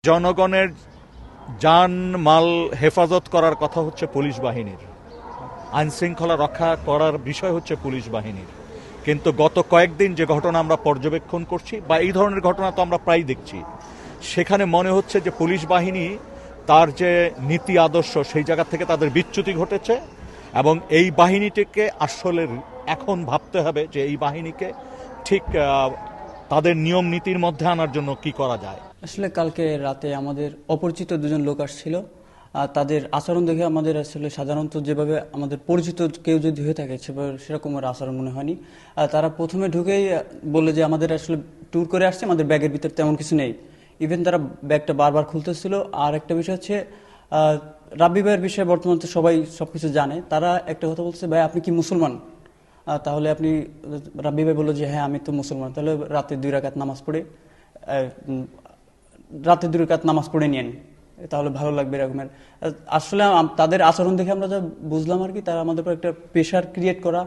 জনগণের জান মাল হেফাজত করার কথা হচ্ছে পুলিশ বাহিনীর, আইন শৃঙ্খলা রক্ষা করার বিষয় হচ্ছে পুলিশ বাহিনীর। কিন্তু গত কয়েকদিন যে ঘটনা আমরা পর্যবেক্ষণ করছি বা এই ধরনের ঘটনা তো আমরা প্রায় দেখছি, সেখানে মনে হচ্ছে যে পুলিশ বাহিনী তার যে নীতি আদর্শ সেই জায়গা থেকে তাদের বিচ্যুতি ঘটেছে এবং এই বাহিনীটিকে আসলে এখন ভাবতে হবে যে এই বাহিনীকে ঠিক তাদের নিয়ম নীতির মধ্যে আনার জন্য কি করা যায়। আসলে কালকে রাতে আমাদের অপরিচিত দুজন লোক আসছিল। তাদের আচরণ দেখে আমাদের আসলে সাধারণত যেভাবে আমাদের পরিচিত কেউ যদি হয়ে থাকে সেরকম আর আচরণ মনে হয়নি। তারা প্রথমে ঢুকেই বললো যে আমাদের আসলে ট্যুর করে আসছে, আমাদের ব্যাগের ভিতর তেমন কিছু নেই। ইভেন তারা ব্যাগটা বারবার খুলতেছিল। আর একটা বিষয় হচ্ছে রাব্বি ভাইয়ের বিষয়ে বর্তমানে তো সবাই সবকিছু জানে। তারা একটা কথা বলছে, ভাই আপনি কি মুসলমান? তাহলে আপনি, রাব্বি ভাই বললো যে হ্যাঁ আমি তো মুসলমান। তাহলে রাতে 2 রাকাত নামাজ পড়ে নিয়েন, তাহলে ভালো লাগবে এরকমের। আসলে তাদের আচরণ দেখে আমরা যা বুঝলাম আর কি, তারা আমাদের উপর একটা প্রেশার ক্রিয়েট করা